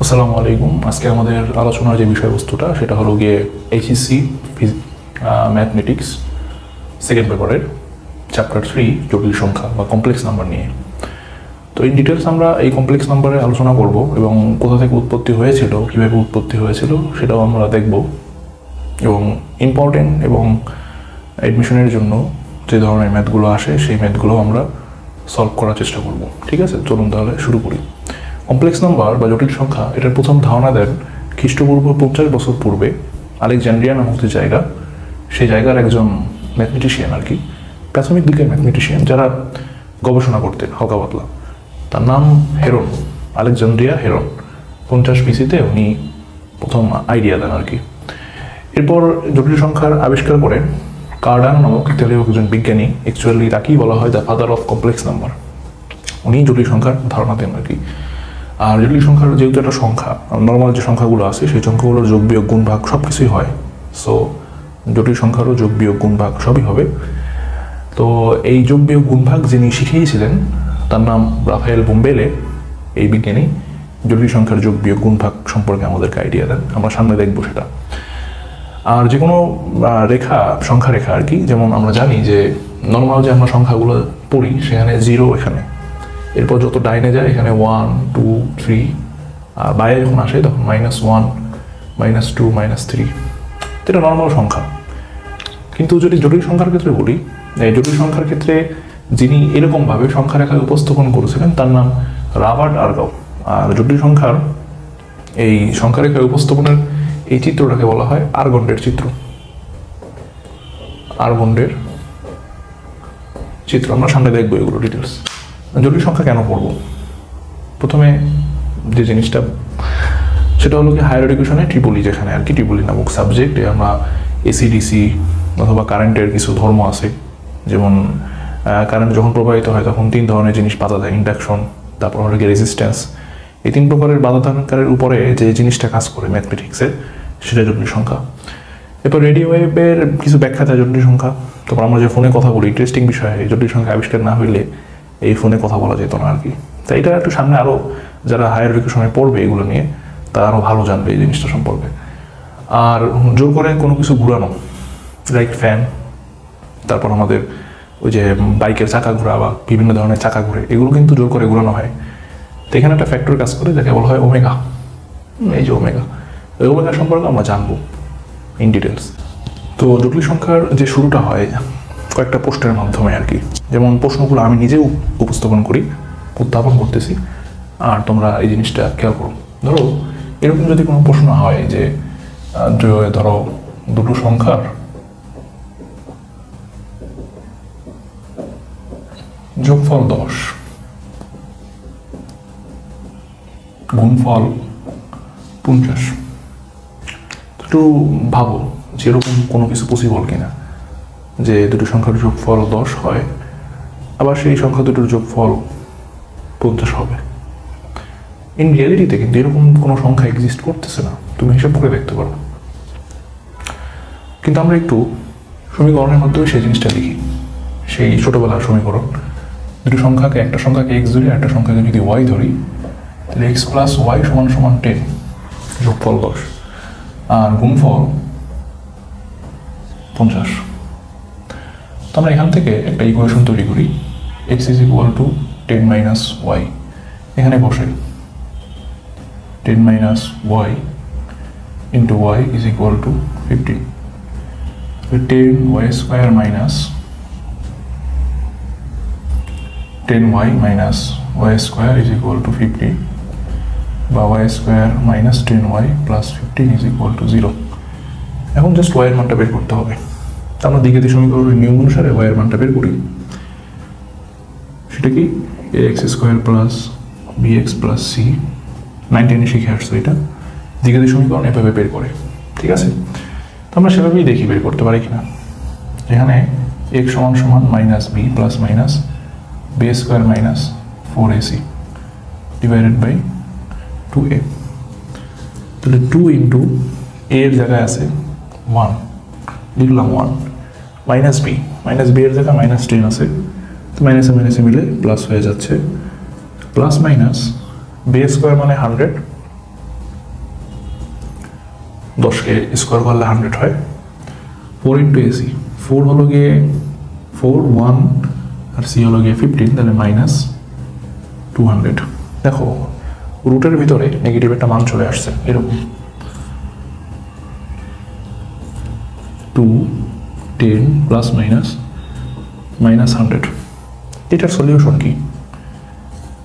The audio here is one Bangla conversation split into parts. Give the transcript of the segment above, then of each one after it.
আসসালামু আলাইকুম। আজকে আমাদের আলোচনার যে বিষয়বস্তুটা সেটা হলো গিয়ে এইচএসসি ম্যাথমেটিক্স সেকেন্ড পেপারের চ্যাপ্টার 3 জটিল সংখ্যা বা কমপ্লেক্স নাম্বার নিয়ে। তো ইন ডিটেলস আমরা এই কমপ্লেক্স নাম্বারে আলোচনা করব এবং কোথা থেকে উৎপত্তি হয়েছিল, কীভাবে উৎপত্তি হয়েছিল সেটাও আমরা দেখব, এবং ইম্পর্টেন্ট এবং অ্যাডমিশনের জন্য যে ধরনের ম্যাথগুলো আসে সেই ম্যাথগুলো আমরা সলভ করার চেষ্টা করব। ঠিক আছে, চলুন তাহলে শুরু করি। কমপ্লেক্স নাম্বার বা জটিল সংখ্যা এটার প্রথম ধারণা দেন খ্রিস্টপূর্ব 50 বছর পূর্বে আলেকজান্ড্রিয়া নামক যে জায়গা, সেই জায়গার একজন ম্যাথমেটিশিয়ান আর কি, প্রাথমিক দিকের ম্যাথমেটিশিয়ান যারা গবেষণা করতেন হালকা পাতলা। তার নাম হেরন, আলেকজান্ড্রিয়া হেরন। 50 BC-তে উনি প্রথম আইডিয়া দেন আর কি। এরপর জটিল সংখ্যার আবিষ্কার করে কার্ডানো নামক ইতালীয় একজন বিজ্ঞানী, অ্যাকচুয়ালি তাকেই বলা হয় the father of complex number. উনি জটিল সংখ্যার ধারণা দেন আর কি। আর জটিল সংখ্যার যেহেতু একটা সংখ্যা, নর্মাল যে সংখ্যাগুলো আছে সেই সংখ্যাগুলোর যোগ বিয়োগ গুণ ভাগ সব কিছুই হয়, সো জটিল সংখ্যারও যোগ বিয়োগ গুণ ভাগ সবই হবে। তো এই যোগ বিয়োগ গুণ ভাগ যিনি শিখিয়েছিলেন তার নাম রাফায়েল বোম্বেলে। এই বিজ্ঞানী জটিল সংখ্যার যোগ বিয়োগ গুণ ভাগ সম্পর্কে আমাদেরকে আইডিয়া দেন, আমরা সামনে দেখবো সেটা। আর যে কোনো রেখা, সংখ্যা রেখা আর কি, যেমন আমরা জানি যে নর্মাল যে আমরা সংখ্যাগুলো পড়ি সেখানে 0 এখানে, এরপর যত ডাইনে যায় এখানে 1 2 3, আর বাইরে যখন আসে তখন -1 -2 -3। এটা নর্মাল সংখ্যা। কিন্তু যদি জটিল সংখ্যার ক্ষেত্রে বলি, এই জটিল সংখ্যার ক্ষেত্রে যিনি এরকমভাবে সংখ্যা রেখায় উপস্থাপন করেছিলেন তার নাম রবার্ট আর্গাও। আর জটিল সংখ্যার এই সংখ্যা রেখায় উপস্থাপনের এই চিত্রটাকে বলা হয় আর্গন্ডের চিত্র। আর্গন্ডের চিত্র আমরা সামনে দেখবো এগুলো ডিটেলস। জটিল সংখ্যা কেন পড়ব? প্রথমে যে জিনিসটা সেটা হলো কি হায়ার এডুকেশনে ট্রিপলি, যেখানে আর কি ট্রিপলি নামক সাবজেক্টে আমরা এসিডিসি অথবা কারেন্টের কিছু ধর্ম আছে, যেমন কারেন্ট যখন প্রবাহিত হয় তখন 3 ধরনের জিনিস বাধা দেয়, ইন্ডাকশন, তারপর হলো কি রেজিস্ট্যান্স। এই 3 প্রকারের বাধা দানকারের উপরে যে জিনিসটা কাজ করে ম্যাথমেটিক্সে সেটা জটিল সংখ্যা। এরপর রেডিও ওয়েভের কিছু ব্যাখ্যা দেয় জটিল সংখ্যা। তারপর আমরা যে ফোনে কথা বলি, ইন্টারেস্টিং বিষয়, জটিল সংখ্যা আবিষ্কার না হইলে এই ফোনে কথা বলা যেত না আর কি। তাই এটা একটু সামনে আরও যারা হায়ার এডুকেশনে পড়বে এগুলো নিয়ে তারা আরও ভালো জানবে এই জিনিসটা সম্পর্কে। আর জোর করে কোনো কিছু ঘুরানো, লাইক ফ্যান, তারপর আমাদের ওই যে বাইকের চাকা ঘোরা বা বিভিন্ন ধরনের চাকা ঘুরে, এগুলো কিন্তু জোর করে ঘুরানো হয়। তো এখানে একটা ফ্যাক্টর কাজ করে যাকে বলা হয় ওমেগা। এই যে ওমেগা, ওই ওমেগা সম্পর্কে আমরা জানবো ইন ডিটেলস। তো জটিল সংখ্যার যে শুরুটা হয় কয়েকটা প্রশ্নের মাধ্যমে আর কি, যেমন প্রশ্নগুলো আমি নিজেও উপস্থাপন করি, উত্থাপন করতেছি, আর তোমরা এই জিনিসটা খেয়াল করো। ধরো এরকম যদি কোনো প্রশ্ন হয় যে ধরো দুটো সংখ্যার যোগফল 10, গুণফল 50, একটু ভাবো যে এরকম কোনো কিছু পসিবল কিনা যে দুটো সংখ্যার যোগফল 10 হয়, আবার সেই সংখ্যা দুটোর যোগফল 50 হবে। ইন রিয়ালিটিতে কিন্তু এরকম কোনো সংখ্যা এক্সিস্ট করতেছে না, তুমি হিসাব করে দেখতে পারো। কিন্তু আমরা একটু সমীকরণের মাধ্যমে সেই জিনিসটা লিখি, সেই ছোটোবেলার সমীকরণ। দুটো সংখ্যাকে, একটা সংখ্যাকে x ধরি, একটা সংখ্যাকে যদি y ধরি, তাহলে x + y = 10, যোগফল 10, আর গুণফল 50। তো আমরা এখান থেকে একটা ইকুয়েশন তৈরি করি, x = 10 - y, এখানে বসাই 10 - y × y = 50। 10y² - 10y - y² = 50, বা y² - 10y + 15 = 0। এখন জাস্ট y এর মানটা বের করতে হবে। আমরা দ্বিঘাতী সমীকরণের নিয়ম অনুসারে y এর মানটা বের করি। সেটা কি ax² + bx + c, 9-10 শিখে আসছো এটা। দ্বিঘাতী সমীকরণ এভাবে বের করে, ঠিক আছে? তো আমরা সেভাবেই দেখি বের করতে পারি কিনা। এখানে x = -b ± b² - 4ac / 2a। তাহলে 2 × a এর জায়গায় আছে 1, লিখলাম 1, -b এর জায়গায় -10 আছে, তো মাইনাসে মাইনাসে মিলে প্লাস হয়ে যাচ্ছে, প্লাস মাইনাস b² মানে 100 10কে স্কোয়ার করলে 100 হয়। 4 ইন্টু এসি, 4 হলো গিয়ে 4 1 আর সি হলো গিয়ে 15, তাহলে -200। দেখো রুটের ভিতরে নেগেটিভ একটা মান চলে আসছে এরকম 2 10 প্লাস মাইনাস -100। এটার সলিউশন কি?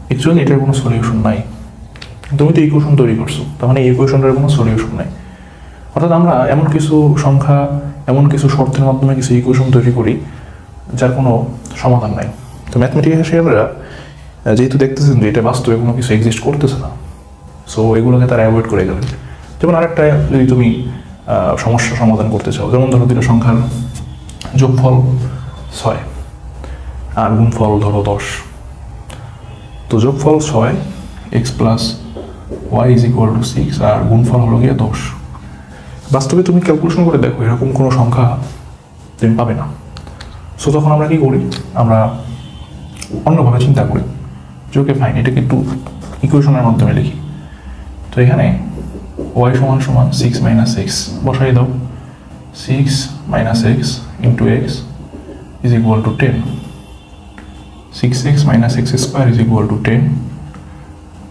অ্যাকচুয়ালি এটার কোনো সলিউশন নাই। তুমি তো ইকুয়েশন তৈরি করছো, তার মানে এই ইকুয়েশনটার কোনো সলিউশন নাই। অর্থাৎ আমরা এমন কিছু সংখ্যা, এমন কিছু শর্তের মাধ্যমে কিছু ইকুয়েশন তৈরি করি যার কোনো সমাধান নাই। তো ম্যাথমেটিশিয়ানরা যেহেতু দেখতেছেন যে এটা বাস্তবে কোনো কিছু এক্সিস্ট করতেছে না, সো এগুলোকে তারা অ্যাভয়েড করে গেলেন। যেমন আরেকটা, যদি তুমি সমস্যা সমাধান করতে চাও, যেমন ধরো দুটো সংখ্যার যোগফল 6 আর গুণফল ধরো 10, তো যোগফল 6 x plus y is equal to 6 আর গুণফল হলো গিয়ে 10। বাস্তবে তুমি ক্যালকুলেশন করে দেখো এরকম কোনো সংখ্যা তুমি পাবে না। সো তখন আমরা কি করি? আমরা অন্যভাবে চিন্তা করি যে ওকে ফাইন, এটাকে একটু ইকুয়েশনের মাধ্যমে লিখি। তো এখানে y সমান সমান 6 মাইনাস এক্স বসাই দাও। 6 minus x into x is equal to 10। 6x minus x square is equal to 10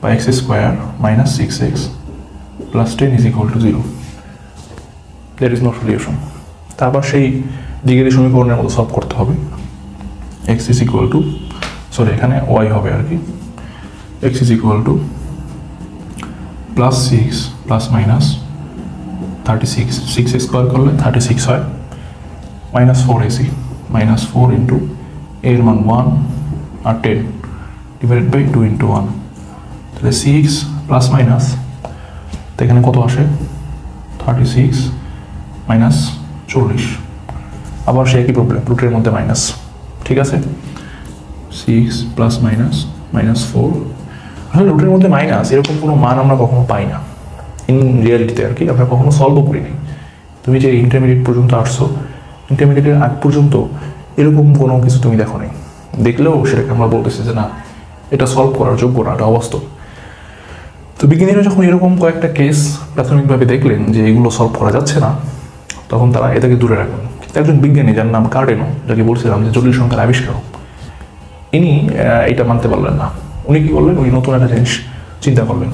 by x square minus 6x plus 10 is equal to 0. There is no solution. তারপর সেই দ্বিঘাতী সমীকরণের মতো সলভ করতে হবে। x is equal to, sorry এখানে y হবে আর কি, x is equal to plus 6 plus minus 36, 6 square করলে 36 হয়, minus 4ac, minus 4 into এর মান 1 আর 10 ডিভাইডেড বাই 2 ইন্টু 1, তাহলে 6 প্লাস মাইনাস, তো এখানে কত আসে 36 মাইনাস 40। আবার সে একই প্রবলেম, রুটের মধ্যে মাইনাস, ঠিক আছে। 6 প্লাস মাইনাস -4, আসলে রুটের মধ্যে মাইনাস এরকম কোনো মান আমরা কখনো পাই না ইন রিয়ালিটিতে আর কি, আমরা কখনো সলভও করিনি। তুমি যে ইন্টারমিডিয়েট পর্যন্ত আসছো, ইন্টারমিডিয়েটের আগ পর্যন্ত এরকম কোনো কিছু তুমি দেখো নাই, দেখলেও সেটাকে আমরা বলতেছি যে না এটা সলভ করার যোগ্য না, এটা অবাস্তব। তো বিজ্ঞানীরা যখন এরকম কয়েকটা কেস প্রাথমিকভাবে দেখলেন যে এগুলো সলভ করা যাচ্ছে না, তখন তারা এটাকে দূরে রাখলেন। একজন বিজ্ঞানী যার নাম কার্ডেনো, যাকে বলছিলাম যে জটিল সংখ্যার আবিষ্কারক, ইনি এটা মানতে পারলেন না। উনি কি করলেন? উনি নতুন একটা জিনিস চিন্তা করলেন।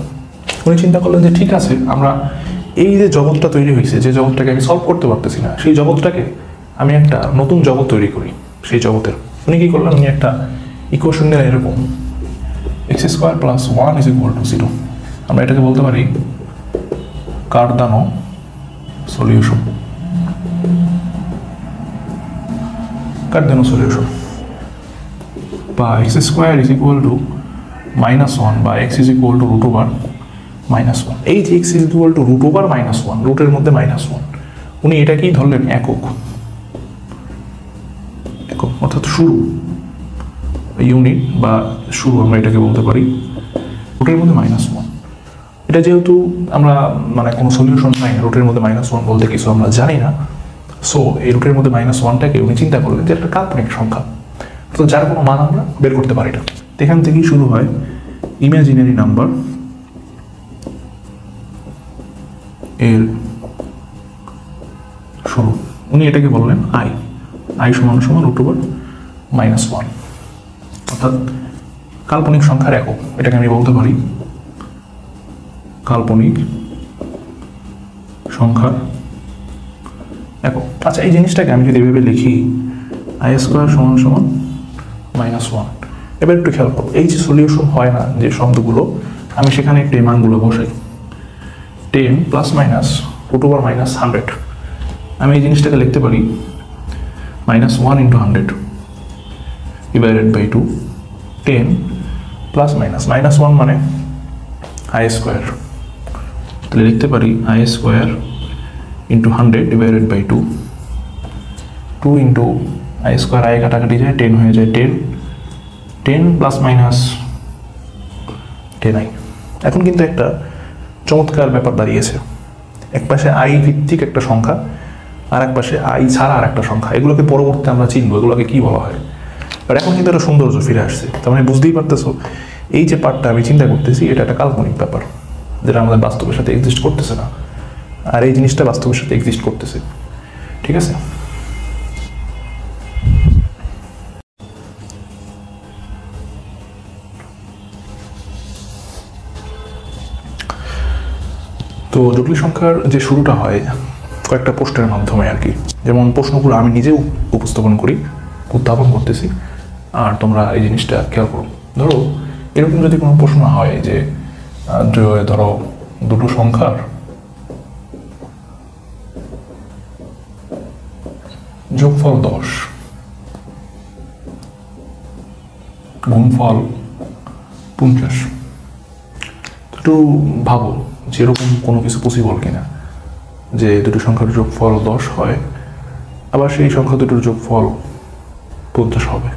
উনি চিন্তা করলেন যে ঠিক আছে, আমরা এই যে জগৎটা তৈরি হয়েছে, যে জগৎটাকে আমি সলভ করতে পারতেছি না, সেই জগৎটাকে আমি একটা নতুন জগৎ তৈরি করি। সেই জগতের উনি কি করলেন? উনি একটা ইকুয়েশন দিলেন এরকম, x square plus 1 is equal to 0। আমরা এটাকে বলতে পারি কার্দানো সলিউশন, কার্দানো সলিউশন, বা x square is equal two -1 বা x ইজ ইকুয়াল টু √1 এই যে x ইজ ইকুয়াল টু √1 রুটের মধ্যে -1, উনি এটাকেই ধরলেন একক, অর্থাৎ শুরু, ইউনিট বা শুরু আমরা এটাকে বলতে পারি, রুটের মধ্যে -1। এটা যেহেতু আমরা মানে কোনো সলিউশন পাই না, রুটের মধ্যে -1 বলতে কিছু আমরা জানি না, সো এই রুটের মধ্যে -1টাকে উনি চিন্তা করলেন যে একটা কাল্পনিক সংখ্যা, তো যার কোনো মান আমরা বের করতে পারি না। এখান থেকেই শুরু হয় ইমাজিনারি নাম্বার এর শুরু। উনি এটাকে বললেন i সমান √1, অর্থাৎ কাল্পনিক সংখ্যার একক। এটাকে আমি বলতে পারি কাল্পনিক সংখ্যার একক। আচ্ছা, এই জিনিসটাকে আমি যদি এভাবে লিখি i স্কোয়ার সমান -1, এবার একটু খেয়াল করো, এই যে সলিউশন হয় না যে শব্দগুলো, আমি সেখানে একটু এই মানগুলো বসাই, 10 প্লাস মাইনাস √1 -100। আমি এই জিনিসটাকে লিখতে পারি -1 × 100 ডিভাইডেড বাই 2, 10 প্লাস মাইনাস -1 মানে i স্কোয়ার, তাহলে লিখতে পারি i square × 100 divided by 2, 2 × i square, i কাটাকাটি যায়, 10 হয়ে যায় 10 প্লাস মাইনাস 10i। এখন কিন্তু একটা চমৎকার ব্যাপার দাঁড়িয়েছে, এক পাশে i ভিত্তিক একটা সংখ্যা আর এক পাশে i ছাড়া আর একটা সংখ্যা, এগুলোকে পরবর্তীতে আমরা চিনবো এগুলোকে কি বলা হয়। আর এখন কিন্তু একটা সৌন্দর্য ফিরে আসছে, তার মানে বুঝতেই পারতেছো এই যে পার্টটা আমি চিন্তা করতেছি এটা একটা কাল্পনিক ব্যাপার, যেটা আমাদের বাস্তবের সাথে এক্সিস্ট করতেছে না। আর এই জিনিসটা বাস্তবের সাথে এক্সিস্ট করতেছে, ঠিক আছে? তো জটিল সংখ্যার যে শুরুটা হয় কয়েকটা প্রশ্নের মাধ্যমে আর কি, যেমন প্রশ্নগুলো আমি নিজেও উত্থাপন করতেছি, আর তোমরা এই জিনিসটা খেয়াল করো। ধরো এরকম যদি কোনো প্রশ্ন হয় যে ধরো দুটো সংখ্যার যোগফল 10, গুণফল 50। একটু ভাবো যে এরকম কোনো কিছু পসিবল কিনা যে দুটো সংখ্যার যোগফল 10 হয়, আবার সেই সংখ্যা দুটোর যোগফল 50 হবে।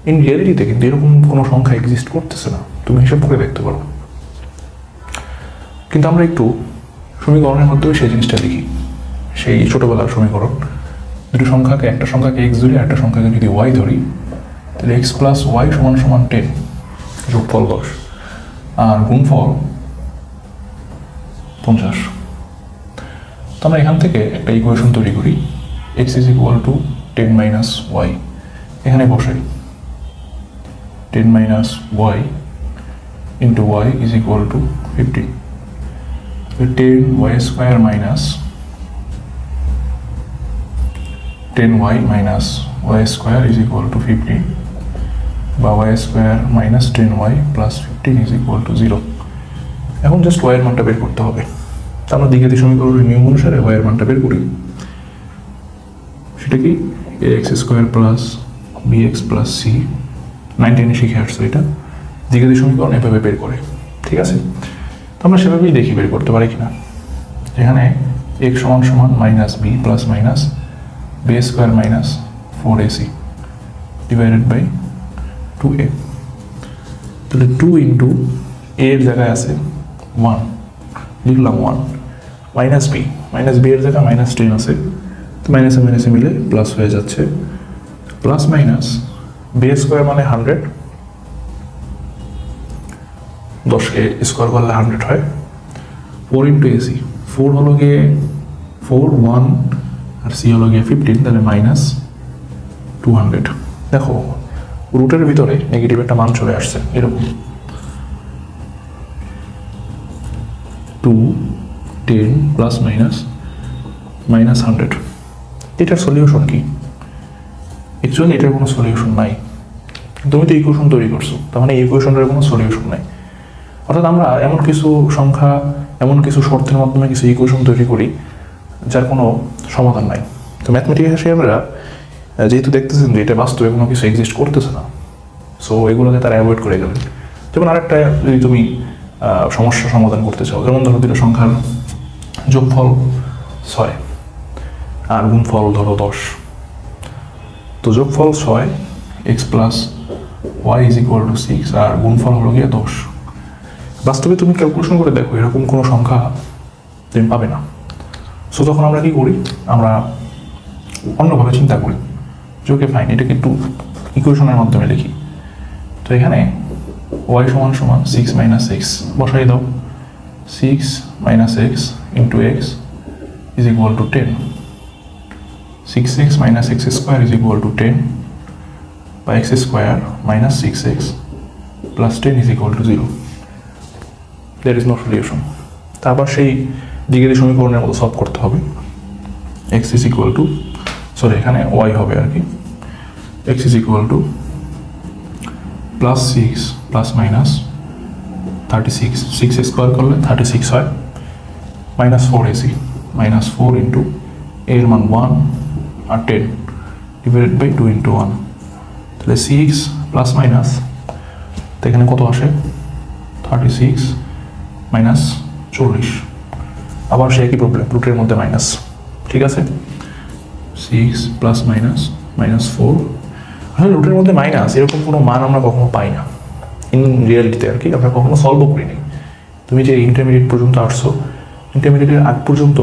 ইন রিয়ালিটিতে কিন্তু এরকম কোনো সংখ্যা এক্সিস্ট করতেছে না, তুমি হিসাব করে দেখতে পারো। কিন্তু আমরা একটু সমীকরণের মাধ্যমে সেই জিনিসটা দেখি, সেই ছোটবেলার সমীকরণ। দুটো সংখ্যাকে, একটা সংখ্যাকে এক্স ধরি, একটা সংখ্যাকে যদি ওয়াই ধরি, তাহলে এক্স প্লাস ওয়াই সমান সমান 10, যোগফল 10, আর গুণফল 50। তো আমরা এখান থেকে একটা ইকুয়েশন তৈরি করি, x is equal to 10 minus y, এখানে বসাই 10 minus y into y is equal to 15। 10 y square minus 10 y minus y square is equal to 15, বা y square minus 10 y plus 15 is equal to 0। এখন জাস্ট ওয়াইয়ের মানটা বের করতে হবে। আমরা দ্বিঘাতী সমীকরণের নিয়ম অনুসারে ওয়াইয়ের মানটা বের করি। সেটা কি? A x square plus b x plus c, 9-10 শিখে আসছো এটা। দ্বিঘাতী সমীকরণ এভাবে বের করে, ঠিক আছে? তো আমরা সেভাবেই দেখি বের করতে পারি কিনা। এখানে এক্স সমান সমান minus b plus minus b square minus 4ac divided by 2a। তাহলে 2 ইন্টু এ এর জায়গায় আছে 1, লিখলাম 1, মাইনাস বি এর জায়গায় মাইনাস 10 আছে, তো মাইনাসে মাইনাসে মিলে প্লাস হয়ে যাচ্ছে, প্লাস মাইনাস বি স্কোয়ার মানে 100, 10কে স্কোয়ার করলে 100 হয়, 4 ইন্টু এসি, 4 হলো গিয়ে 4, 1 আর সি হলো গিয়ে 15, তাহলে মাইনাস 200। দেখো রুটের ভিতরে নেগেটিভ একটা মান চলে আসছে, এরকম 2, 10 প্লাস মাইনাস মাইনাস 100। এটার সলিউশন কি? অ্যাকচুয়ালি এটার কোনো সলিউশন নাই। তুমি তো ইকুয়েশন তৈরি করছো, তার মানে ইকুয়েশনের কোনো সলিউশন নাই। অর্থাৎ আমরা এমন কিছু সংখ্যা, এমন কিছু শর্তের মাধ্যমে কিছু ইকুয়েশন তৈরি করি যার কোনো সমাধান নাই। তো ম্যাথমেটিশিয়ানরা যেহেতু দেখতেছেন যে এটা বাস্তবে কোনো কিছু এক্সিস্ট করতেছে না, সো এগুলোকে তারা অ্যাভয়েড করে গেলেন। যেমন আরেকটা, যদি তুমি সমস্যার সমাধান করতে চাও, যেমন ধরো দুটো সংখ্যার যোগফল 6 আর গুণফল ধরো 10, তো যোগফল 6 x plus y is equal to 6 আর গুণফল হলো গিয়ে 10। বাস্তবে তুমি ক্যালকুলেশন করে দেখো এরকম কোনো সংখ্যা তুমি পাবে না। সো তখন আমরা কি করি? আমরা অন্যভাবে চিন্তা করি যে ওকে ফাইন, এটাকে একটু ইকুয়েশনের মাধ্যমে লিখি। তো এখানে ওয়াই সমান সমান 6 মাইনাস এক্স বসাই দাও, 6 minus x into x is equal to 10, 6x minus x square is equal to 10, বা x square minus 6x plus 10 is equal to 0। There is no solution. তারপর সেই দ্বিঘাতী সমীকরণের মতো সলভ করতে হবে। X is equal to, sorry এখানে ওয়াই হবে আর কি, x is equal to plus 6 plus minus 36, 6 square করলে 36 হয়, মাইনাস 4ac, মাইনাস 4 ইন্টু এর মান 1 আর 10 ডিভাইডেড বাই 2 ইন্টু 1, তাহলে 6 প্লাস মাইনাস, তো এখানে কত আসে 36 মাইনাস 40। আবার সে একই প্রবলেম, রুটের মধ্যে মাইনাস, ঠিক আছে? 6 প্লাস মাইনাস মাইনাস 4, আসলে রুটের মধ্যে মাইনাস এরকম কোনো মান আমরা কখনো পাই না ইন রিয়ালিটিতে আর কি, আমরা কখনো সলভও করিনি। তুমি যে ইন্টারমিডিয়েট পর্যন্ত আসছো, ইন্টারমিডিয়েটের আগ পর্যন্ত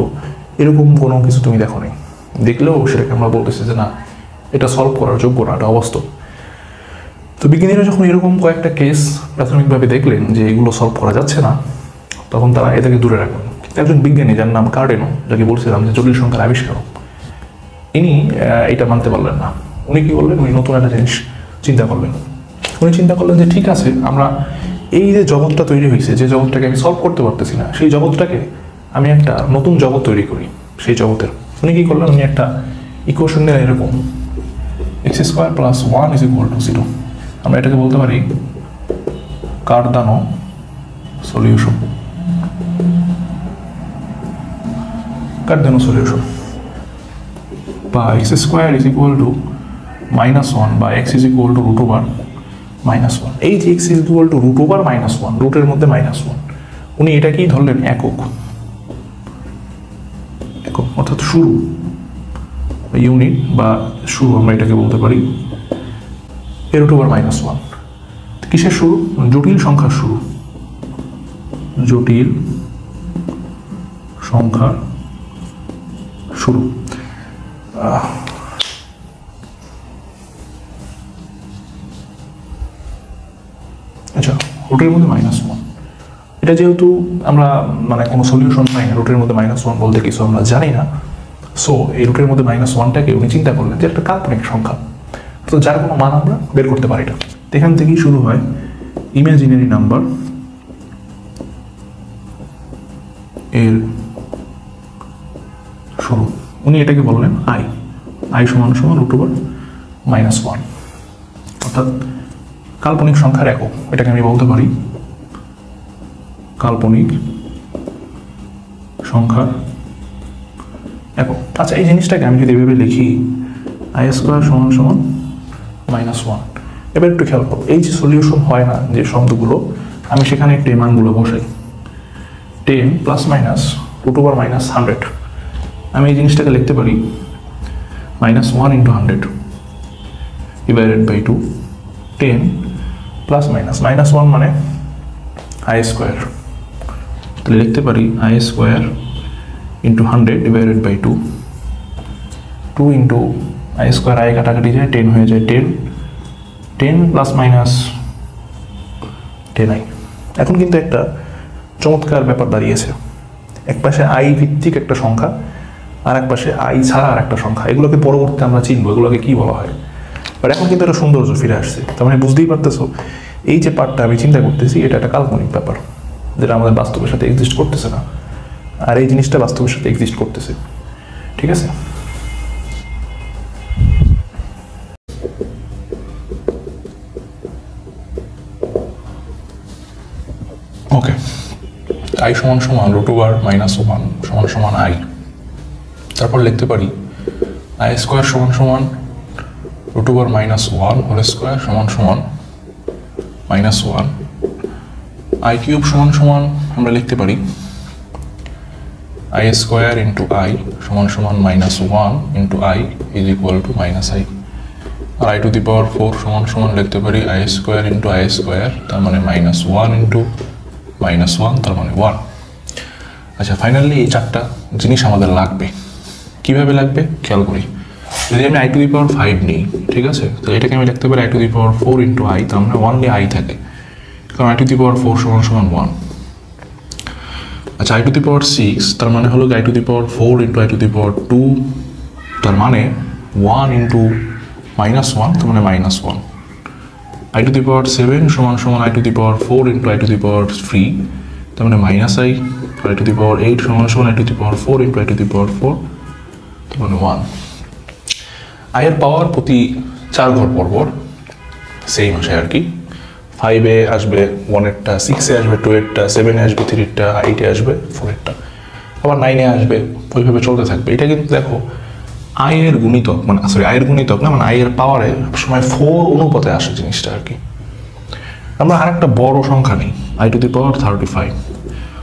এরকম কোনো কিছু তুমি দেখো নি, দেখলেও সেটাকে আমরা বলতেছি যে না এটা সলভ করার যোগ্য না, এটা অবাস্তব। তো বিজ্ঞানীরা যখন এরকম কয়েকটা কেস প্রাথমিকভাবে দেখলেন যে এগুলো সলভ করা যাচ্ছে না, তখন তারা এটাকে দূরে রাখবেন। একজন বিজ্ঞানী যার নাম কার্ডেনো, যাকে বলছিলাম যে জটিল সংখ্যার আবিষ্কারক, ইনি এটা মানতে পারলেন না। উনি কি করলেন, উনি নতুন একটা জিনিস চিন্তা করলেন। উনি চিন্তা করলেন যে ঠিক আছে, আমরা এই যে জগৎটা তৈরি হয়েছে, যে জগৎটাকে আমি সলভ করতে পারতেছি না, সেই জগৎটাকে আমি একটা নতুন জগৎ তৈরি করি। সেই জগতের উনি কি করলেন, উনি একটা ইকুয়েশন নিয়ে এরকম x² + 1 = 0। আমরা এটাকে বলতে পারি কার্দানো সলিউশন। কার্দানো সলিউশন বা x² = -1 বা x = √1। এই যে x = √1, রুটের মধ্যে -1, উনি এটাকেই ধরলেন একক, অর্থাৎ শুরু, ইউনিট বা শুরু আমরা এটাকে বলতে পারি (√1). কিসের শুরু? জটিল সংখ্যার শুরু। জটিল সংখ্যার শুরু। আচ্ছা, রুটের মধ্যে -1, এটা যেহেতু আমরা মানে কোনো সলিউশন পাই না, রুটের মধ্যে -1 বলতে কিছু আমরা জানি না, সো এই রুটের মধ্যে -1টাকে উনি চিন্তা করলেন যে একটা কাল্পনিক সংখ্যা, তো যার কোনো মান আমরা বের করতে পারি না। এখান থেকেই শুরু হয় ইমাজিনারি নাম্বার এর শুরু। উনি এটাকে বললেন i √1, অর্থাৎ কাল্পনিক সংখ্যার একক। এটাকে আমি বলতে পারি কাল্পনিক সংখ্যার একক। আচ্ছা, এই জিনিসটাকে আমি যদি এভাবে লিখি i² = -1, এবার একটু খেয়াল করো, এই যে সলিউশন হয় না যে শব্দগুলো, আমি সেখানে একটু এই মানগুলো বসাই 10 ± √100। আমি এই জিনিসটাকে লিখতে পারি -1 × 100 / 2, 10 ± -1 মানে i², তাহলে লিখতে পারি i² × 100 / 2, 2 × i² i কাটাকাটি যায়, 10 হয়ে যায় 10 ± 10i। এখন কিন্তু একটা চমৎকার ব্যাপার দাঁড়িয়েছে, এক পাশে i ভিত্তিক একটা সংখ্যা, আর এক পাশে i ছাড়া আর একটা সংখ্যা। এগুলোকে পরবর্তীতে আমরা চিনবো এগুলোকে কি বলা হয়, বাট এখন কিন্তু একটা সৌন্দর্য ফিরে আসছে। তার মানে বুঝতেই পারতেছো, এই যে পার্টটা আমি চিন্তা করতেছি, এটা একটা কাল্পনিক ব্যাপার, যেটা আমাদের বাস্তবের সাথে এক্সিস্ট করতেছে না, আর এই জিনিসটা বাস্তবের সাথে এক্সিস্ট করতেছে। ঠিক আছে, ওকে। i = √1 - 1 i। তারপর লিখতে পারি i² = √1 - 1² -1। i³ আমরা লিখতে পারি i² × i = -1 × i -i। R i⁴ লিখতে পারি i² × i², তার মানে -1 × -1, তার মানে 1। আচ্ছা, ফাইনালি এই চারটা জিনিস আমাদের লাগবে। কিভাবে লাগবে খেয়াল করি, যদি আমি i⁵ নিই, ঠিক আছে, তো এটাকে আমি লিখতে পারি i⁴ × i, তার মানে 1 নিয়ে i থাকে, কারণ i⁴ = 1। আচ্ছা, i⁶, তার মানে হলো i⁴ × i⁴, তার মানে 1 × -1, তার মানে -1। i⁴ 7 = i⁴ × i⁴, তার মানে -i। R i⁴ 8 = i⁴ × i⁴, তার মানে 1। i এর পাওয়ার প্রতি 4 ঘর পরপর সেম আসে আর কি। 5-এ আসবে 1-এরটা, 6-এ আসবে 2-এরটা, 7-এ আসবে 3-এরটা, 8-এ আসবে 4-এরটা, আবার 9-এ আসবে, ওইভাবে চলতে থাকবে। এটা কিন্তু দেখো i এর গুণিতক, মানে সরি i এর গুণিতক না, মানে i এর পাওয়ারে সময় 4 অনুপাতে আসে জিনিসটা আর কি। আমরা আরেকটা বড় সংখ্যা নেই i⁵,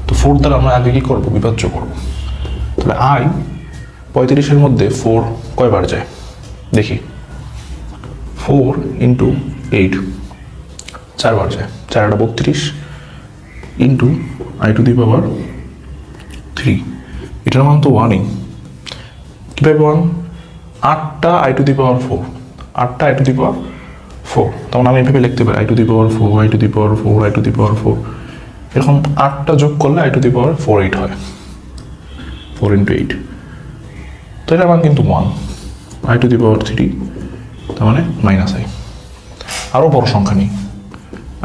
তো 4 দ্বারা আমরা আগে কি করবো, বিভাজ্য করবো। তাহলে i 35-এর মধ্যে 4 কয়বার যায় দেখি, 4 × 8 4 বার যায়, 4 × 32 ইন্টু i⁴ 3। এটার মান তো 1ই। কীভাবে 1? 8টা i⁴ 4, 8টা i⁴ 4, তখন আমি এভাবে লিখতে পারি i⁴ 4, i⁴ 4, i⁴ 4, এরকম 8টা যোগ করলে i⁴ 48 হয়। 4 into 8, তো এটার মান কিন্তু 1, I to the power 3, তার মানে মাইনাস আই। আরও বড় সংখ্যা নেই,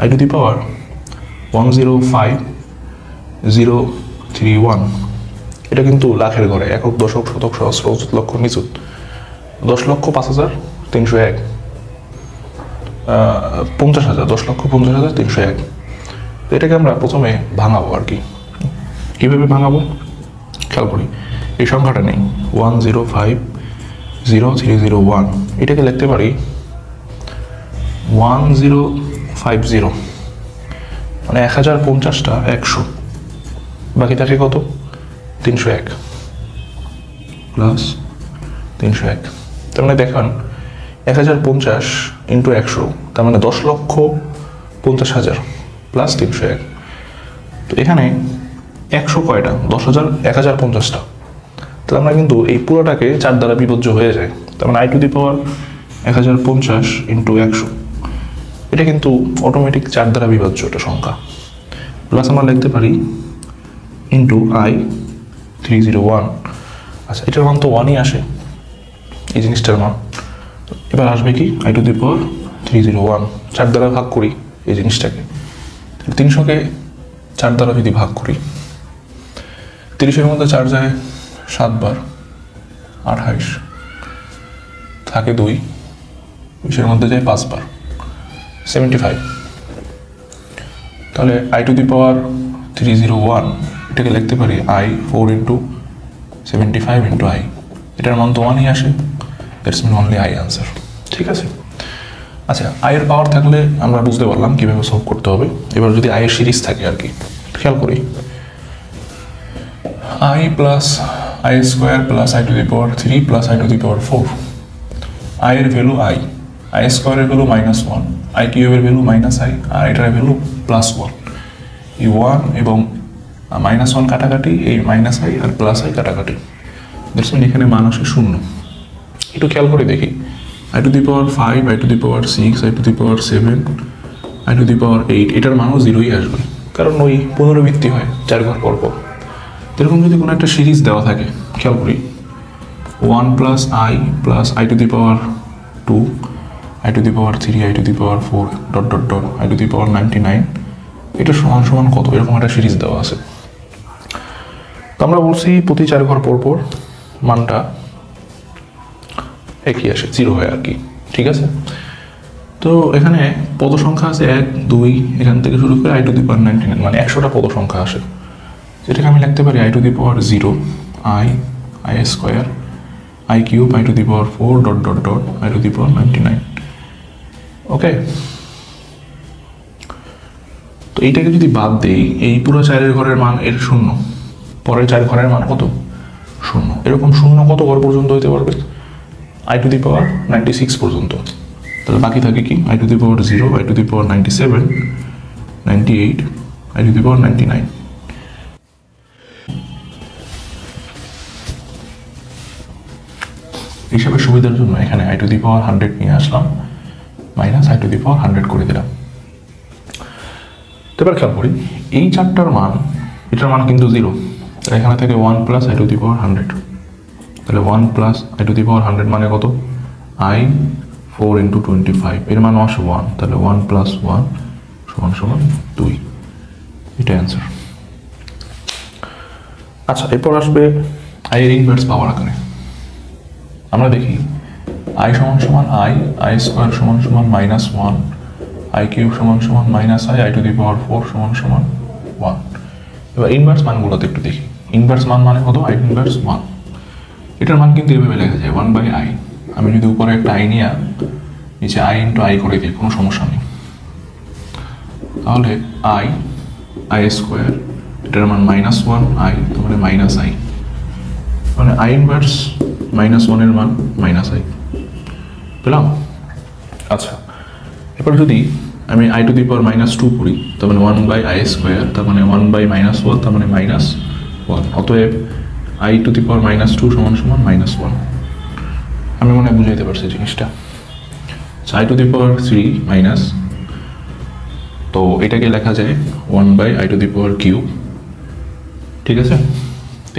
I to the power 105,031, এটা কিন্তু লাখের ঘরে, একক, দশক, শতক, সহস্র, অযুত, লক্ষ, নিযুত। 10,50,301, 50,000, 10,50,301। তো এটাকে আমরা প্রথমে ভাঙাবো আর কি। কীভাবে ভাঙাবো খেয়াল করি, এই সংখ্যাটা নেই 105,0301, এটাকে লিখতে পারি 1050, মানে 1050টা 100, বাকি থাকে কত 301 প্লাস 301। তার মানে দেখেন 1050 ইন্টু 100, তার মানে 10,50,000 প্লাস 301। তো এখানে 100 কয়টা, 10,000, 1050টা। তাহলে আমরা কিন্তু এই পুরোটাকে 4 দ্বারা বিভাজ্য হয়ে যায়, তার মানে I to the power 1050 into 100, এটা কিন্তু অটোমেটিক 4 দ্বারা বিভাজ্য একটা সংখ্যা। প্লাস আমরা লিখতে পারি ইন্টু I 301। আচ্ছা, এটার মান তো 1ই আসে, এই জিনিসটার মান। এবার আসবে কি I to the power 301, 4 দ্বারা ভাগ করি এই জিনিসটাকে। 300কে 4 দ্বারা যদি ভাগ করি, 30-এর মধ্যে 4 যায় 7 বার, 28, থাকে 2, 20-এর মধ্যে যায় 5 বার, 75। তাহলে I to the power 301, এটাকে লিখতে পারি I 4 into 75 into I, এটার মান তো 1ই আসে, that's mean only I answer. ঠিক আছে। আচ্ছা, I এর পাওয়ার থাকলে আমরা বুঝতে পারলাম কীভাবে সলভ করতে হবে। এবার যদি I এর সিরিজ থাকে আর কি, খেয়াল করি I plus I square plus I to the power 3 plus I to the power 4, I এর ভ্যালু I স্কোয়ারের ভ্যালু -1, I কিউবের ভ্যালু -I, আর এটার ভ্যালু +1। এই 1 এবং -1 কাটাকাটি, এই -I আর +I কাটাকাটি, দ্যাটস মিন এখানে মান আসে 0। একটু খেয়াল করে দেখি, I to the power 5, I to the power 6, I to the power 7, I to the power 8, এটার মানও 0ই আসবে, কারণ ওই পুনরাবৃত্তি হয় 4 ঘর পর পর। এরকম যদি কোনো একটা সিরিজ দেওয়া থাকে, খেয়াল করি 1 plus I plus I to the power 2, I to the power 3, I to the power 4 dot dot dot I to the power 99, এটা সমান সমান কত, এরকম একটা সিরিজ দেওয়া আছে। তো আমরা বলছি প্রতি 4 ঘর পর পর মানটা একই আসে, 0 হয় আর কি। ঠিক আছে। তো এখানে পদ সংখ্যা আছে 1, 2, এখান থেকে শুরু করে I to the power 99, মানে 100টা পদ সংখ্যা আসে, যেটাকে আমি লিখতে পারি I to the power 0, I square, I cube, I to the power 4 dot dot dot I to the power 99। ওকে, তো এইটাকে যদি বাদ দেই, এই পুরো 4 ঘরের মান এর 0, পরের 4 ঘরের মান কত 0, এরকম 0 কত ঘর পর্যন্ত হইতে পারবে I to the power 96 পর্যন্ত। তাহলে বাকি থাকে কি I to the power 0, I to the power 97, 98, I to the power 99। হিসাবের সুবিধার জন্য এখানে I to the power 100 নিয়ে আসলাম, minus I to the power 100 করে দিলাম। এবার খেয়াল করি এই 4টার মান, এটার মান কিন্তু 0, তাহলে এখানে থেকে 1 plus I to the power 100, তাহলে 1 plus I to the power 100 মানে কত I 4 into 25, এর মান আসে 1, তাহলে 1 প্লাস 1 সমান সমান 2, এটা অ্যান্সার। আচ্ছা, এরপর আসবে I এর ইনভার্স পাওয়ার আকারে। আমরা দেখি I সমান সমান I স্কোয়ার সমান সমান -1, I কিউব সমান সমান -I to the power 4 সমান সমান 1। এবার ইনভার্স মানগুলোতে একটু দেখি। ইনভার্স মান মানে কত I ইনভার্স 1, এটার মান কিন্তু এভাবে লেখা যায় 1/I। আমি যদি উপরে একটা I নিয়ে নিচে I ইন্টু I করে দিই, কোনো সমস্যা নেই। তাহলে I স্কোয়ার, এটার মান -1I, তাহলে -I, মানে I ইনভার্স -1 এর মান -I পেলাম। আচ্ছা, এবার যদি আমি I to the power -2 করি, তার মানে 1/I স্কোয়ার, তার মানে 1/-1, তার মানে -1, অতএব I to the power -2 সমান সমান -1। আমি মনে হয় বুঝাইতে পারছি জিনিসটা। I to the power 3 minus, তো এটাকে লেখা যায় 1/I to the power cube. ঠিক আছে,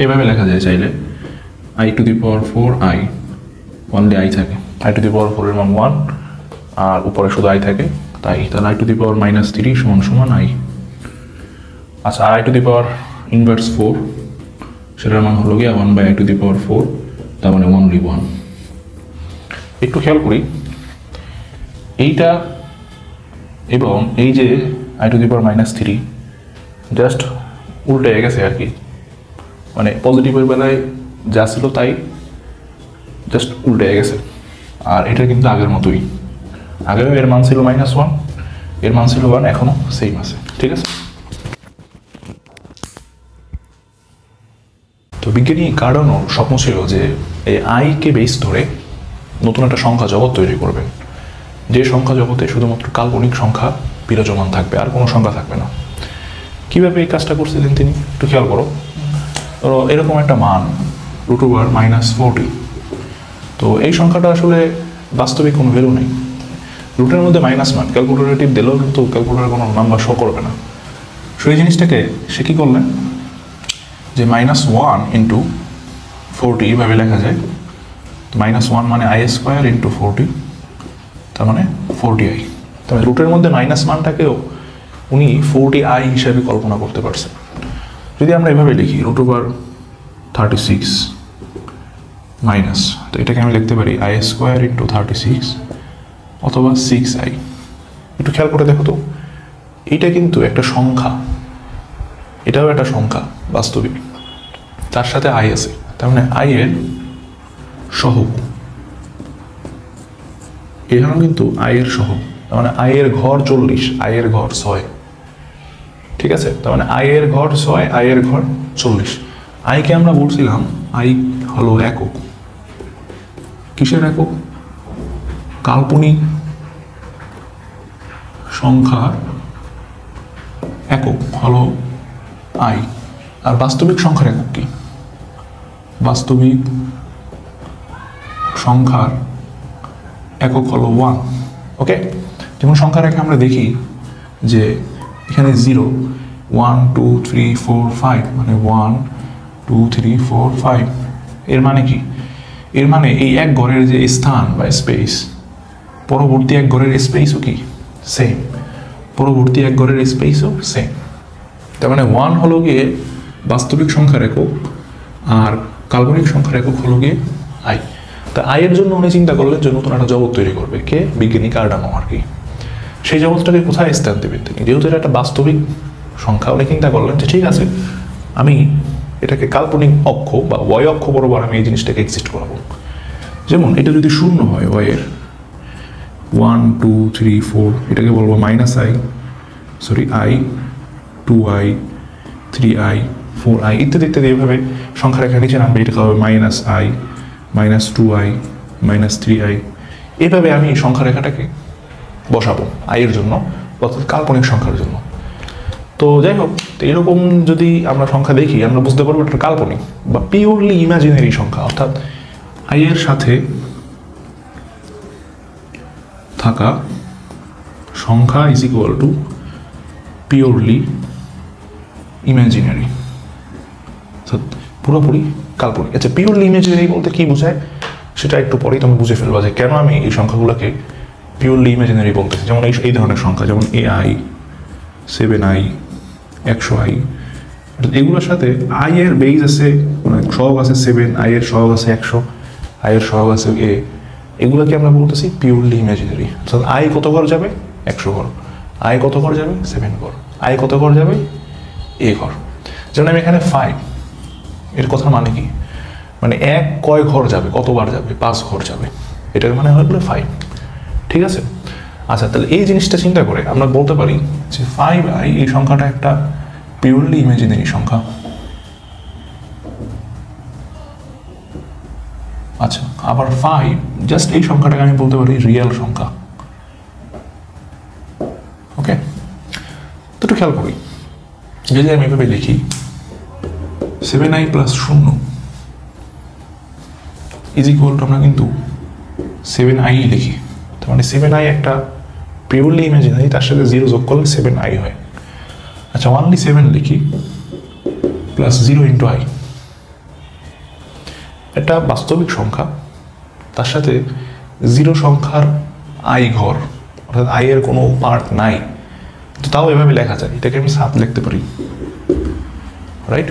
এইভাবে লেখা যায় চাইলে I to the power 4 I, only I থাকে, আই টু দি পাওয়ার 4 এর মান 1 আর উপরে শুধু আই থাকে, তাই তাহলে আই টু দি পাওয়ার -3 সমান সমান আই। আচ্ছা, I to the power inverse 4 সেটার মান হলো গিয়ে 1 বাই আই টু দি পাওয়ার 4, তার মানে অনলি 1। একটু খেয়াল করি এইটা এবং এই যে I to the power -3 just উল্টে গেছে আর কি, মানে পজিটিভের বেলায় যা ছিল তাই জাস্ট উল্টে গেছে। আর এটা কিন্তু আগের মতোই, আগেও এর মান ছিল -1, এর মান ছিল 1, এখনো সেম আছে, ঠিক আছে। তো বিজ্ঞানী কার্ডানোর স্বপ্ন ছিল যে এই আইকে বেস ধরে নতুন একটা সংখ্যা জগৎ তৈরি করবেন, যে সংখ্যা জগতে শুধুমাত্র কাল্পনিক সংখ্যা বিরাজমান থাকবে, আর কোনো সংখ্যা থাকবে না। কীভাবে এই কাজটা করছিলেন তিনি একটু খেয়াল করো। ধরো এরকম একটা মান √-40, তো এই সংখ্যাটা আসলে বাস্তবিক কোনো ভ্যালু নেই, রুটের মধ্যে মাইনাস মান, ক্যালকুলেটর দিলেও কিন্তু ক্যালকুলেটর কোনো নাম্বার শো করবে না। সেই জিনিসটাকে সে কী করলেন যে -1 × 40 এইভাবে লেখা যায়, -1 মানে i² × 40, তার মানে 40i। তবে রুটের মধ্যে মাইনাস মানটাকেও উনি 40i হিসাবে কল্পনা করতে পারছেন। যদি আমরা এভাবে লিখি √36 মাইনাস, তো এটাকে আমি লিখতে পারি i² × 36 অথবা 6i। একটু খেয়াল করে দেখো তো, এইটা কিন্তু একটা সংখ্যা, এটাও একটা সংখ্যা বাস্তবিক, তার সাথে আই আছে, তার মানে আই এর সহগ, এখানেও কিন্তু আই এর সহগ, তার মানে আই এর ঘর 40, আই এর ঘর 6, ঠিক আছে। তার মানে আই এর ঘর 6, আই এর ঘর 40। আইকে আমরা বলছিলাম আই হলো একক, কিসের একক? কাল্পনিক সংখ্যার একক হলো আই। আর বাস্তবিক সংখ্যার একক কি? বাস্তবিক সংখ্যার একক হলো 1। ওকে, যেমন সংখ্যা রেখে আমরা দেখি যে এখানে 0, 1 2 3 4 5, মানে 1 2 3 4 5। এর মানে কি? এর মানে এই এক ঘরের যে স্থান বা স্পেস, পরবর্তী এক ঘরের স্পেসও কি সেম, পরবর্তী এক ঘরের স্পেসও সেম। তার মানে 1 হলো গিয়ে বাস্তবিক সংখ্যার একক, আর কাল্পনিক সংখ্যার একক হলো গিয়ে আই। তা আয়ের জন্য উনি চিন্তা করলেন যে নতুন একটা জগৎ তৈরি করবে, কে? বিজ্ঞানী কার্ডানো আর কি। সেই জগৎটাকে কোথায় স্থান দেবেন তিনি? যেহেতু এটা একটা বাস্তবিক সংখ্যা, উনি চিন্তা করলেন যে ঠিক আছে, আমি এটাকে কাল্পনিক অক্ষ বা ওয়াই অক্ষ বরাবর আমি এই জিনিসটাকে এক্সিস্ট করাবো। যেমন এটা যদি শূন্য হয়, ওয়াইয়ের 1 2 3 4, এটাকে বলবো i, 2i, 3i, 4i ইত্যাদি ইত্যাদি, এভাবে সংখ্যা রেখা নিচে নামবে, এটাকে হবে -i, -2i, -3i। এভাবে আমি এই সংখ্যা রেখাটাকে বসাবো আয়ের জন্য, অর্থাৎ কাল্পনিক সংখ্যার জন্য। তো যাই হোক, এরকম যদি আমরা সংখ্যা দেখি, আমরা বুঝতে পারবো এটা কাল্পনিক বা পিওরলি ইমাজিনারি সংখ্যা, অর্থাৎ আয়ের সাথে থাকা সংখ্যা is equal two purely imaginary, পুরোপুরি কাল্পনিক। আচ্ছা, পিওরলি ইমাজিনারি বলতে কি বোঝায় সেটা একটু পরেই তুমি বুঝে ফেলবা যে কেন আমি এই সংখ্যাগুলোকে পিওরলি ইমাজিনারি বলতেছি। যেমন এই ধরনের সংখ্যা, যেমন AI, 7i, 100i, এগুলোর সাথে আই এর বেজ আছে, মানে সহগ আছে 7, আই এর সহগ আছে 100, আই এর সহগ আছে a, এগুলোকে আমরা বলতেছি পিওরলি ইমাজিনারি। অর্থাৎ আই কত ঘর যাবে? 100 ঘর। আই কত ঘর যাবে? 7 ঘর। আই কত ঘর যাবে? a ঘর। যেমন আমি এখানে 5, এর কথার মানে কি? মানে 1 কয় ঘর যাবে, কতবার যাবে? 5 ঘর যাবে, এটার মানে হলো 5, ঠিক আছে। আচ্ছা, তাহলে এই জিনিসটা চিন্তা করে আমরা বলতে পারি যে 5i এই সংখ্যাটা একটা পিওরলি ইমাজিনারি সংখ্যা। আচ্ছা, আবার 5 জাস্ট এই সংখ্যাটাকে আমি বলতে পারি রিয়েল সংখ্যা। ওকে, তো একটু খেয়াল করি, যদি আমি এভাবে লিখি 7i + 0 ইজ ইকুয়াল টু, আমরা কিন্তু 7i লিখি, তার মানে 7i একটা পিওরলি ইমাজিনারি, তার সাথে 0 যোগ করলে 7i হয়। আচ্ছা, অনলি 7 লিখি প্লাস 0 × i, একটা বাস্তবিক সংখ্যা, তার সাথে 0 সংখ্যার আই ঘর, অর্থাৎ আই এর কোনো পার্ট নাই, তো তাও এভাবে লেখা যায়। এটাকে আমি 7 লিখতে পারি, রাইট?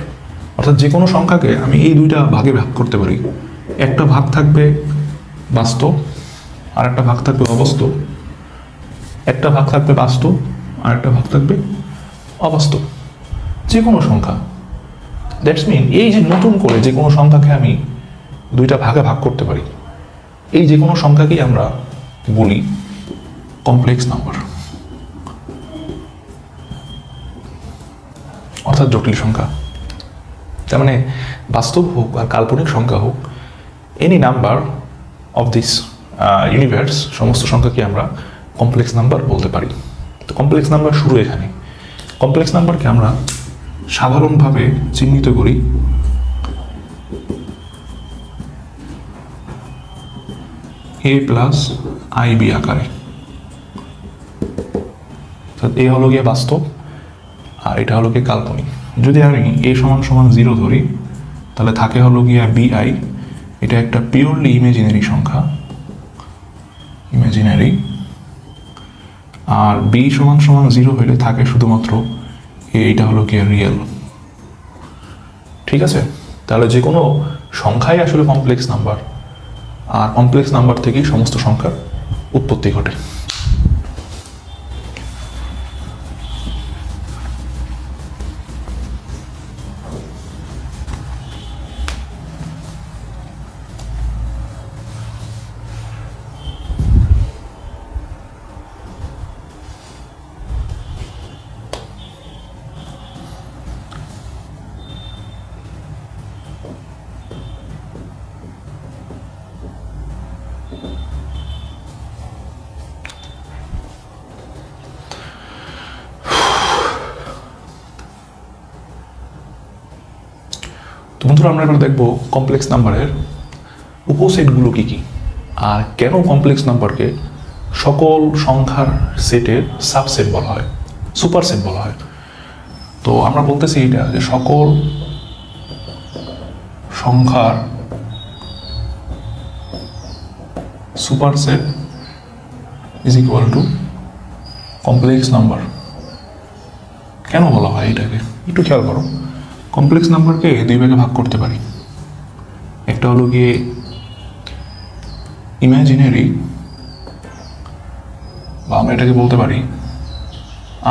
অর্থাৎ যে কোনো সংখ্যাকে আমি এই দুইটা ভাগে ভাগ করতে পারি। একটা ভাগ থাকবে বাস্তব আর একটা ভাগ থাকবে অবাস্তব, একটা ভাগ থাকবে বাস্তব আর একটা ভাগ থাকবে অবাস্তব, যে কোনো সংখ্যা। দ্যাটস মিন এই যে নতুন করে যে কোনো সংখ্যাকে আমি দুইটা ভাগে ভাগ করতে পারি, এই যে কোনো সংখ্যাকেই আমরা বলি কমপ্লেক্স নাম্বার, অর্থাৎ জটিল সংখ্যা। তার মানে বাস্তব হোক আর কাল্পনিক সংখ্যা হোক, any number of this universe, সমস্ত সংখ্যাকে আমরা কমপ্লেক্স নাম্বার বলতে পারি। তো কমপ্লেক্স নাম্বার শুরু এখানে। কমপ্লেক্স নাম্বারকে আমরা সাধারণভাবে চিহ্নিত করি a প্লাস IB আকারে। এ হলো গিয়ে বাস্তব আর এটা হলো গিয়ে কাল্পনিক। যদি আমি a = 0 ধরি, তাহলে থাকে হলো গিয়ে BI, এটা একটা পিওরলি ইমাজিনারি সংখ্যা, ইমাজিনারি। আর b = 0 হইলে থাকে শুধুমাত্র এইটা হলো গিয়ে রিয়েল। ঠিক আছে? তাহলে যে কোনো সংখ্যাই আসলে কমপ্লেক্স নাম্বার, আর কমপ্লেক্স নাম্বার থেকেই সমস্ত সংখ্যার উৎপত্তি ঘটে। বন্ধুরা, আমরা এবার দেখব কমপ্লেক্স নাম্বারের উপসেটগুলো কী কী, আর কেন কমপ্লেক্স নাম্বারকে সকল সংখ্যার সেটের সাবসেট বলা হয়, সুপারসেট বলা হয়। তো আমরা বলতেছি এটা যে সকল সংখ্যার superset is equal two complex number. কেন বলা হয় এটাকে একটু খেয়াল করো। কমপ্লেক্স নাম্বারকে দুই ভাগে ভাগ করতে পারি। একটা হলো গিয়ে ইমাজিনারি, বা আমরা এটাকে বলতে পারি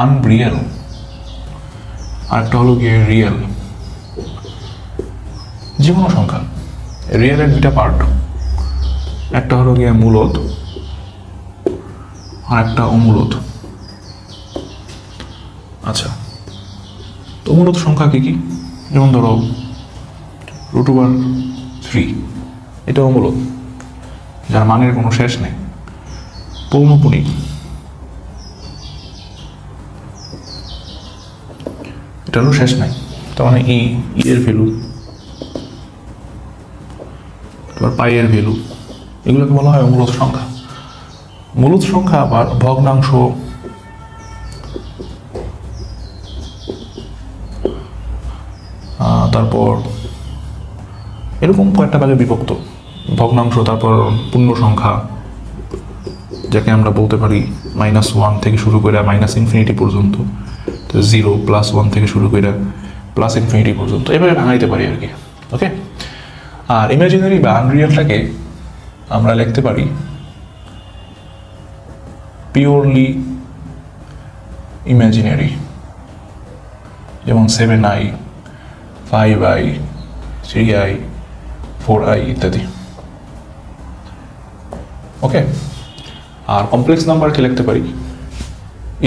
আনরিয়েল, আর একটা হলো গিয়ে রিয়েল। যে কোনো সংখ্যা রিয়েলের দুইটা পার্ট, একটা হলো গিয়ে মূলদ আর একটা অমূলদ। আচ্ছা, তো মূলত সংখ্যা কী কী? যেমন ধরো √3, এটা অমূলদ, যার মানের কোনো শেষ নেই। পৌনঃপুনিক, এটারও শেষ নাই, তার মানে ই এর ভ্যালু, এবার পাই এর ভ্যালু, এগুলোকে বলা হয় অমূলদ সংখ্যা। মূলদ সংখ্যা আবার ভগ্নাংশ, তারপর এরকম কয়েকটা ভাগে বিভক্ত। ভগ্নাংশ, তারপর পূর্ণ সংখ্যা, যাকে আমরা বলতে পারি -1 থেকে শুরু করে -∞ পর্যন্ত, 0 +1 থেকে শুরু করে +∞ পর্যন্ত, এভাবে ভাঙাইতে পারি আর কি। ওকে, আর ইমাজিনারি বা আনরিয়েলটাকে আমরা লিখতে পারি পিওরলি ইমাজিনারি, যেমন 7i, 5i, 3i, 4i ইত্যাদি। ওকে, আর কমপ্লেক্স নাম্বারকে লিখতে পারি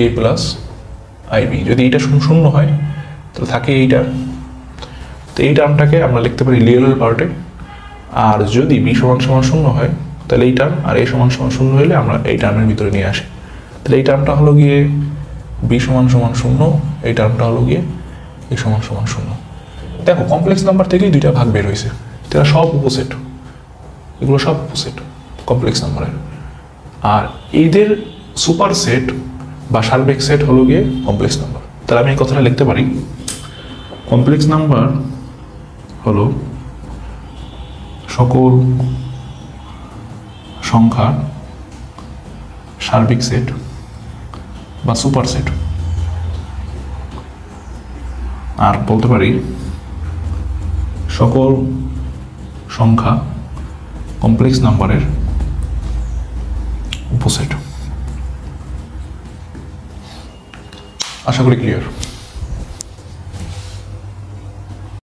a প্লাস IB। যদি এইটা শূন্য হয় তাহলে থাকে এইটা, তো এই টার্মটাকে আমরা লিখতে পারি রিয়েলের পার্টে। আর যদি b = 0 হয় তাহলে এই টার্ম, আর a = 0 হলে আমরা এই টার্মের ভিতরে নিয়ে আসি। তাহলে এই টার্মটা হলো গিয়ে b = 0, এই টার্মটা হলো গিয়ে a = 0। দেখো, কমপ্লেক্স নাম্বার থেকেই দুইটা ভাগ বের হয়েছে, তারা সব উপসেট, এগুলো সব উপসেট কমপ্লেক্স নাম্বারের। আর এদের সুপার সেট বা সার্বিক সেট হলো গিয়ে কমপ্লেক্স নাম্বার। তাহলে আমি এই কথাটা লিখতে পারি, কমপ্লেক্স নাম্বার হলো সকল সংখ্যার সার্বিক সেট বা সুপারসেট। আর বলতে পারি সকল সংখ্যা কমপ্লেক্স নাম্বারের উপসেট। আশা করি ক্লিয়ার।